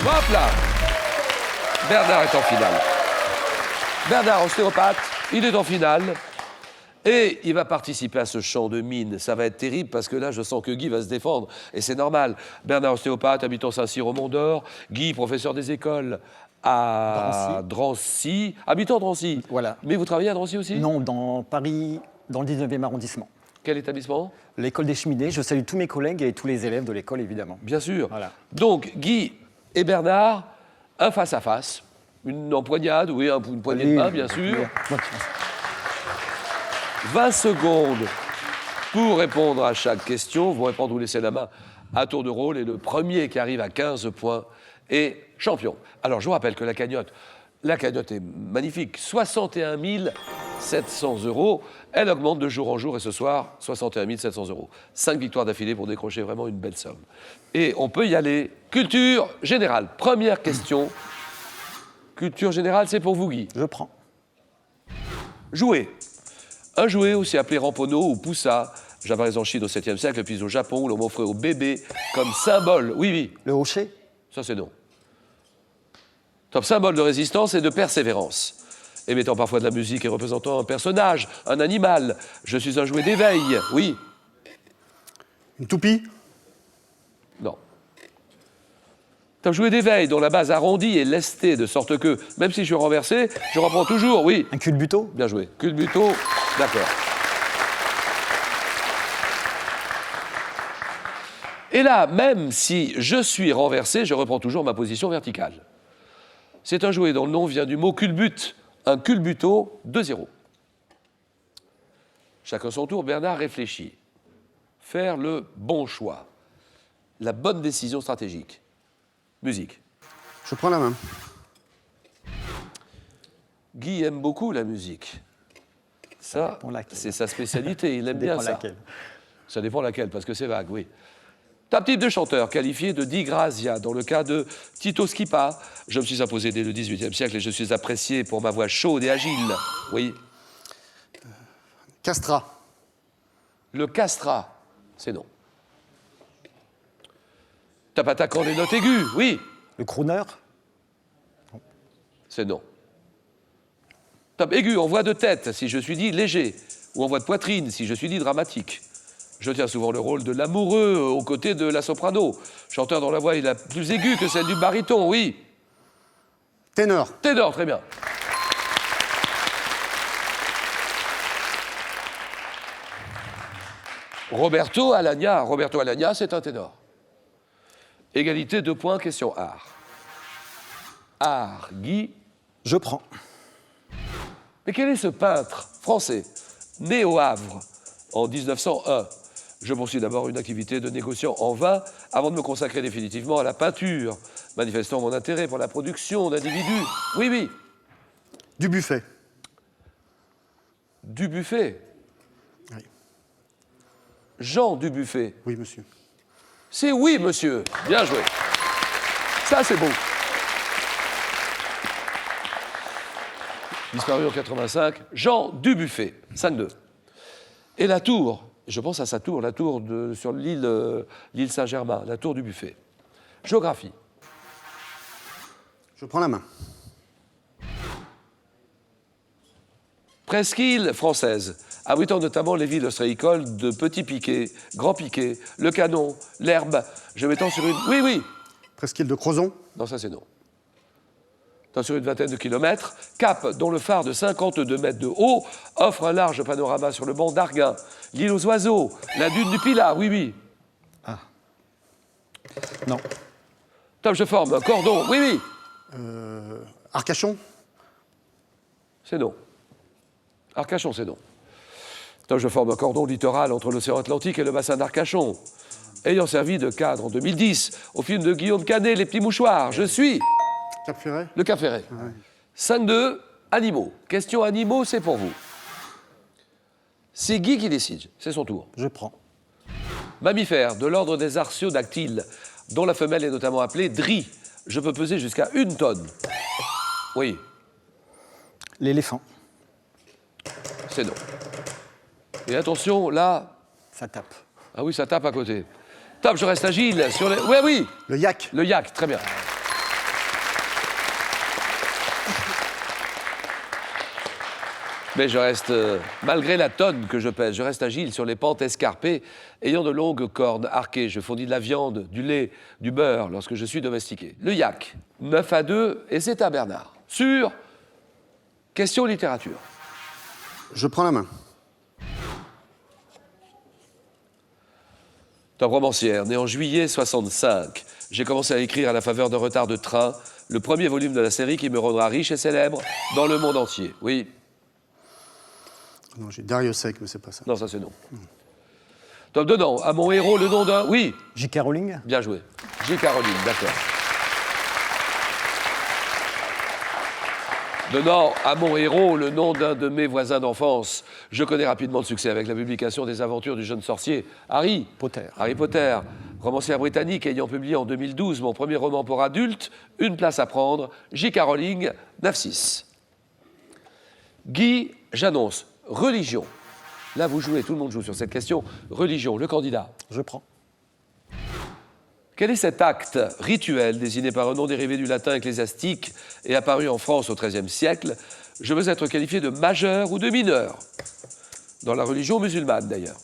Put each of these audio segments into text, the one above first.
Hop là. Bernard est en finale. Bernard, ostéopathe, il est en finale. Et il va participer à ce chant de mine. Ça va être terrible parce que là, je sens que Guy va se défendre. Et c'est normal. Bernard, ostéopathe, habitant Saint-Cyr au Mont-d'Or. Guy, professeur des écoles à Drancy. Habitant Drancy. Voilà. Mais vous travaillez à Drancy aussi? Non, dans Paris, dans le 19e arrondissement. Quel établissement? L'école des cheminées. Je salue tous mes collègues et tous les élèves de l'école, évidemment. Bien sûr. Voilà. Donc, Guy et Bernard, un face-à-face. Une empoignade, oui, une poignée de main, bien sûr. Bonne chance. 20 secondes pour répondre à chaque question. Vous répondre, vous laissez la main à tour de rôle. Et le premier qui arrive à 15 points est champion. Alors, je vous rappelle que la cagnotte est magnifique. 61 700 €. Elle augmente de jour en jour. Et ce soir, 61 700 €. 5 victoires d'affilée pour décrocher vraiment une belle somme. Et on peut y aller. Culture générale. Première question. Culture générale, c'est pour vous, Guy. Je prends. Jouet. Un jouet aussi appelé ramponneau ou poussa, j'avais en Chine au 7e siècle, puis au Japon, l'on m'offrait au bébé comme symbole. Oui, oui. Le hocher. Ça, c'est non. Comme symbole de résistance et de persévérance. Émettant parfois de la musique et représentant un personnage, un animal. Je suis un jouet d'éveil. Oui. Une toupie. Non. Un jouet d'éveil dont la base arrondie est lestée, de sorte que, même si je suis renversé, je reprends toujours. Oui. Un culbuto. Bien joué. Culbuto. D'accord. Et là, même si je suis renversé, je reprends toujours ma position verticale. C'est un jouet dont le nom vient du mot culbute. Un culbuto, 2-0. Chacun son tour, Bernard réfléchit. Faire le bon choix. La bonne décision stratégique. Musique. Je prends la main. Guy aime beaucoup la musique. Ça, dépend laquelle. c'est sa spécialité. Il aime bien dépend ça. laquelle. Ça dépend laquelle, parce que c'est vague, oui. Top type de chanteur qualifié de Di Grazia. Dans le cas de Tito Schipa, je me suis imposé dès le XVIIIe siècle et je suis apprécié pour ma voix chaude et agile. Oui. Castra. Le castrat, c'est non. Top attaquant des notes aiguës, oui. Le crooner. C'est non. Top aigu en voix de tête, si je suis dit léger, ou en voix de poitrine, si je suis dit dramatique. Je tiens souvent le rôle de l'amoureux aux côtés de la soprano. Chanteur dont la voix est la plus aiguë que celle du baryton, oui. Ténor. Ténor, très bien. Roberto Alagna. Roberto Alagna, c'est un ténor. Égalité, 2 points, question art. Art, Guy. Je prends. Mais quel est ce peintre français, né au Havre en 1901? Je poursuis d'abord une activité de négociant en vin avant de me consacrer définitivement à la peinture, manifestant mon intérêt pour la production d'individus. Oui, oui. Dubuffet. Dubuffet. Oui. Jean Dubuffet. Oui, monsieur. C'est oui, monsieur. Bien joué. Ça, c'est beau. Disparu en 85, Jean Dubuffet, 5-2. Et la tour, je pense à sa tour, la tour sur l'île Saint-Germain, la tour du Buffet. Géographie. Je prends la main. Presqu'île française, abritant notamment les villes ostréicoles de Petit Piquet, Grand Piquet, Le Canon, l'Herbe. Je m'étends sur une... Oui, oui. Presqu'île de Crozon. Non, ça c'est non. Sur une vingtaine de kilomètres, Cap, dont le phare de 52 mètres de haut offre un large panorama sur le banc d'Arguin, l'île aux oiseaux, la dune du Pilat, oui, oui. Ah. Non. Top, je forme un cordon, oui, oui. Arcachon. C'est non. Arcachon, c'est non. Top, je forme un cordon littoral entre l'océan Atlantique et le bassin d'Arcachon. Ayant servi de cadre en 2010 au film de Guillaume Canet, Les Petits Mouchoirs, je suis... Cap Ferret. Le Cap Ferret. Ah ouais. 5-2, animaux. Question animaux, c'est pour vous. C'est Guy qui décide, c'est son tour. Je prends. Mammifère de l'ordre des artiodactyles, dont la femelle est notamment appelée dri. Je peux peser jusqu'à 1 tonne. Oui, L'éléphant. c'est non. Et attention, là... Ça tape. Ah oui, ça tape à côté. Top, je reste agile sur les... Oui, oui, Le yak. le yak, très bien. Mais je reste, malgré la tonne que je pèse, je reste agile sur les pentes escarpées, ayant de longues cornes arquées. Je fournis de la viande, du lait, du beurre lorsque je suis domestiqué. Le yak, 9-2, et c'est à Bernard. Sur question littérature. Je prends la main. Top romancière, née en juillet 65. J'ai commencé à écrire à la faveur d'un retard de train, le premier volume de la série qui me rendra riche et célèbre dans le monde entier. Oui. Non, j'ai Dariussec, mais c'est pas ça. Non, ça c'est non. Top donnant, à mon héros le nom d'un... Oui. J.K. Rowling. Bien joué. J.K. Rowling, d'accord. Donnant à mon héros le nom d'un de mes voisins d'enfance, je connais rapidement le succès avec la publication des aventures du jeune sorcier Harry Potter. Harry Potter, romancière britannique ayant publié en 2012 mon premier roman pour adultes, Une place à prendre, J.K. Rowling, 9-6. Guy, j'annonce, religion. Là, vous jouez, tout le monde joue sur cette question. Religion, le candidat. Je prends. Quel est cet acte rituel désigné par un nom dérivé du latin ecclésiastique et apparu en France au XIIIe siècle? Je veux être qualifié de majeur ou de mineur, dans la religion musulmane d'ailleurs.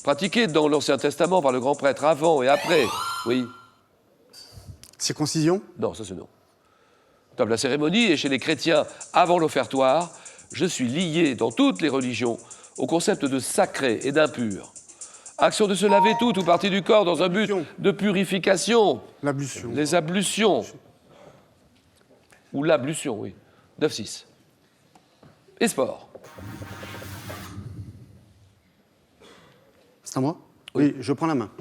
Pratiqué dans l'Ancien Testament par le grand prêtre avant et après. Oui. Circoncision? Non, ça c'est non. Comme la cérémonie est chez les chrétiens avant l'offertoire, je suis lié dans toutes les religions au concept de sacré et d'impur. Action de se laver toute ou partie du corps dans un but de purification. L'ablution. Les ablutions. Ou l'ablution, oui. 9-6. Et sport. C'est à moi? Oui, je prends la main.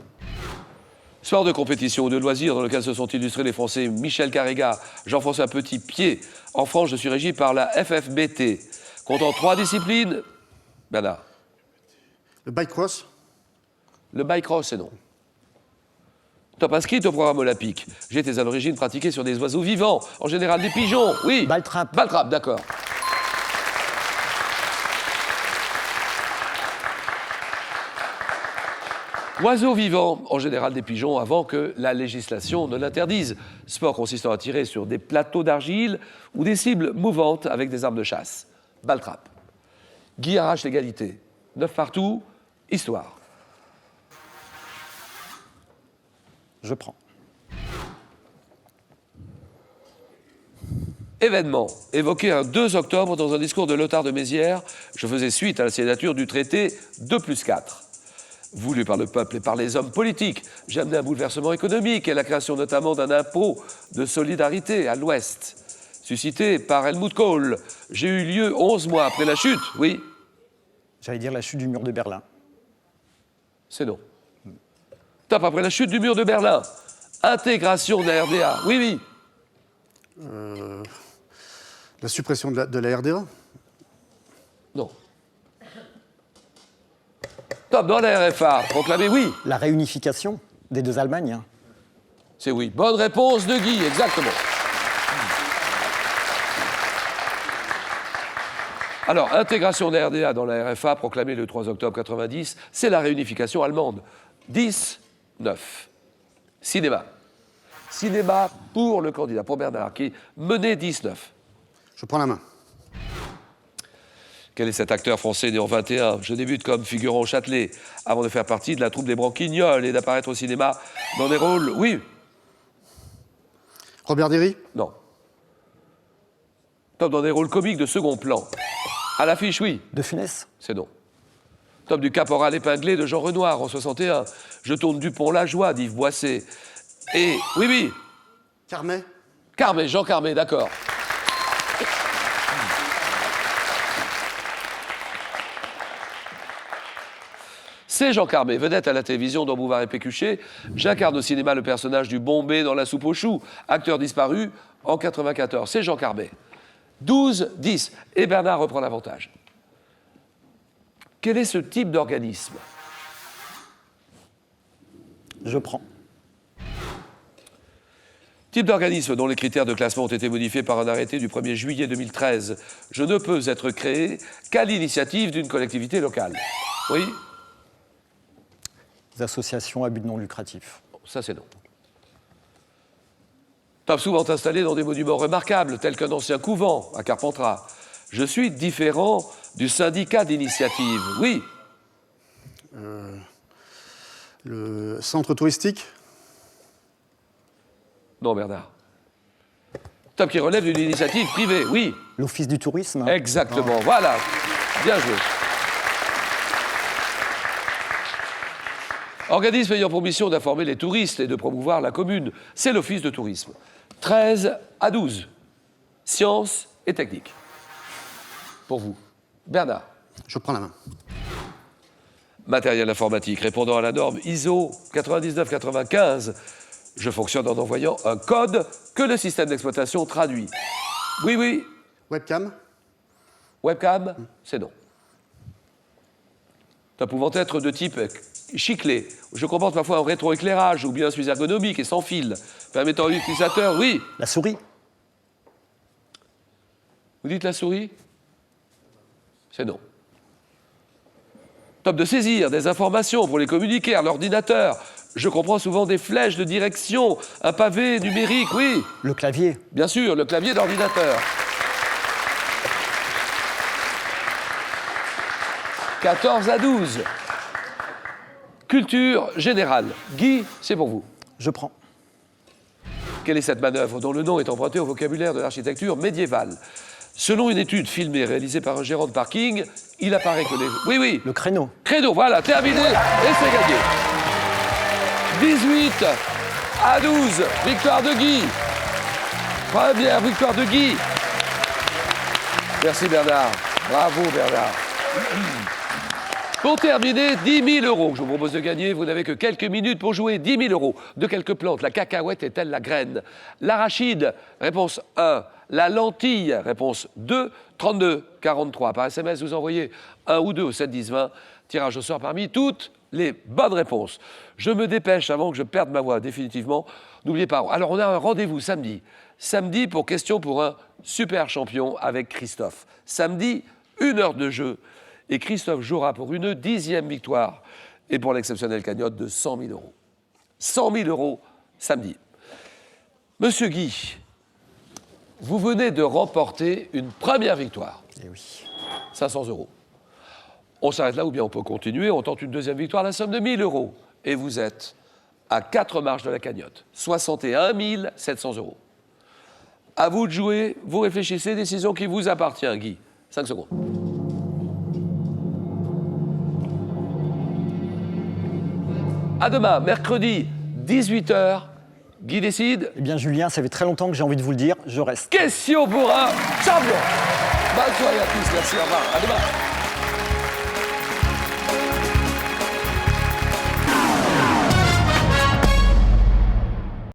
Sport de compétition ou de loisirs dans lequel se sont illustrés les Français Michel Carrégua, Jean-François Petit-Pied. En France, je suis régi par la FFBT. Comptant 3 disciplines. Bernard. Le bike cross? Le bike cross, c'est non. Top inscrit au programme olympique. J'étais à l'origine pratiqué sur des oiseaux vivants, en général des pigeons. Oui. Baltrap. Baltrap, d'accord. Oiseaux vivants, en général des pigeons, avant que la législation ne l'interdise. Sport consistant à tirer sur des plateaux d'argile ou des cibles mouvantes avec des armes de chasse. Baltrap. Guy arrache l'égalité. 9 partout, histoire. Je prends. Événement, évoqué un 2 octobre dans un discours de Lothar de Mézières, je faisais suite à la signature du traité 2+4. Voulu par le peuple et par les hommes politiques, j'ai amené un bouleversement économique et la création notamment d'un impôt de solidarité à l'Ouest. Suscité par Helmut Kohl, j'ai eu lieu 11 mois après la chute, oui. J'allais dire la chute du mur de Berlin. C'est non. Top, après la chute du mur de Berlin. Intégration de la RDA. Oui, oui. La suppression de la RDA? Non. Top, dans la RFA. Proclamé oui. La réunification des deux Allemagnes. Hein. C'est oui. Bonne réponse de Guy, exactement. Alors, intégration de la RDA dans la RFA, proclamée le 3 octobre 90, c'est la réunification allemande. 10-9. Cinéma. Cinéma pour le candidat, pour Bernard, qui menait 10-9. Je prends la main. Quel est cet acteur français né en 21? Je débute comme figurant au Châtelet, avant de faire partie de la troupe des Branquignoles et d'apparaître au cinéma dans des rôles... Oui. Robert Derry? Non. Top dans des rôles comiques de second plan. À l'affiche, oui. De Funès? C'est non. Top du caporal épinglé de Jean Renoir en 61. Je tourne Dupont-la-Joie d'Yves Boisset. Et, oui, oui. Carmet? Carmet, Jean Carmet, d'accord. C'est Jean Carmet, vedette à la télévision dans Bouvard et Pécuchet. J'incarne au cinéma le personnage du Bombay dans La soupe aux choux, acteur disparu en 94. C'est Jean Carmet. 12-10. Et Bernard reprend l'avantage. Quel est ce type d'organisme? Je prends. Type d'organisme dont les critères de classement ont été modifiés par un arrêté du 1er juillet 2013. Je ne peux être créé qu'à l'initiative d'une collectivité locale. Oui? Des associations à but non lucratif. Ça, c'est non. Top souvent installé dans des monuments remarquables, tels qu'un ancien couvent à Carpentras. Je suis différent du syndicat d'initiative. Oui. Le centre touristique. Non, Bernard. Top qui relève d'une initiative privée. Oui. L'Office du tourisme. Exactement. Voilà. Bien joué. Organisme ayant pour mission d'informer les touristes et de promouvoir la commune, c'est l'Office de tourisme. 13 à 12. Sciences et techniques. Pour vous. Bernard. Je prends la main. Matériel informatique répondant à la norme ISO 9995. Je fonctionne en envoyant un code que le système d'exploitation traduit. Oui, oui. Webcam. Webcam, c'est non. Ça pouvant être de type chiclé. Je comporte parfois un rétroéclairage ou bien suis ergonomique et sans fil, permettant à l'utilisateur, oui. La souris. Vous dites la souris? C'est non. Top de saisir des informations pour les communiquer à l'ordinateur. Je comprends souvent des flèches de direction, un pavé numérique, oui. Le clavier. Bien sûr, le clavier d'ordinateur. 14 à 12. Culture générale. Guy, c'est pour vous. Je prends. Quelle est cette manœuvre dont le nom est emprunté au vocabulaire de l'architecture médiévale? Selon une étude filmée réalisée par un gérant de parking, il apparaît que les... Oui, oui. Le créneau. Créneau, voilà, terminé, et c'est gagné. 18 à 12, victoire de Guy. Première victoire de Guy. Merci Bernard. Bravo Bernard. Pour terminer, 10 000 euros. Je vous propose de gagner. Vous n'avez que quelques minutes pour jouer. 10 000 euros. De quelques plantes. La cacahuète est-elle la graine? L'arachide, réponse 1. La lentille, réponse 2. 32 43. Par SMS, vous envoyez 1 ou 2 au 7 10 20. Tirage au sort parmi toutes les bonnes réponses. Je me dépêche avant que je perde ma voix définitivement. N'oubliez pas. Alors, on a un rendez-vous samedi. Samedi pour question pour un super champion avec Christophe. Samedi, 1 heure de jeu. Et Christophe jouera pour une 10e victoire et pour l'exceptionnelle cagnotte de 100 000 euros. 100 000 euros samedi. Monsieur Guy, vous venez de remporter une première victoire. Eh oui. 500 euros. On s'arrête là ou bien on peut continuer. On tente une deuxième victoire, la somme de 1 000 euros. Et vous êtes à 4 marches de la cagnotte. 61 700 euros. À vous de jouer. Vous réfléchissez. Décision qui vous appartient, Guy. 5 secondes. À demain, mercredi, 18h. Guy décide. Eh bien, Julien, ça fait très longtemps que j'ai envie de vous le dire. Je reste. Question pour un champion. Bonne soirée à tous. Merci. Au revoir. À demain.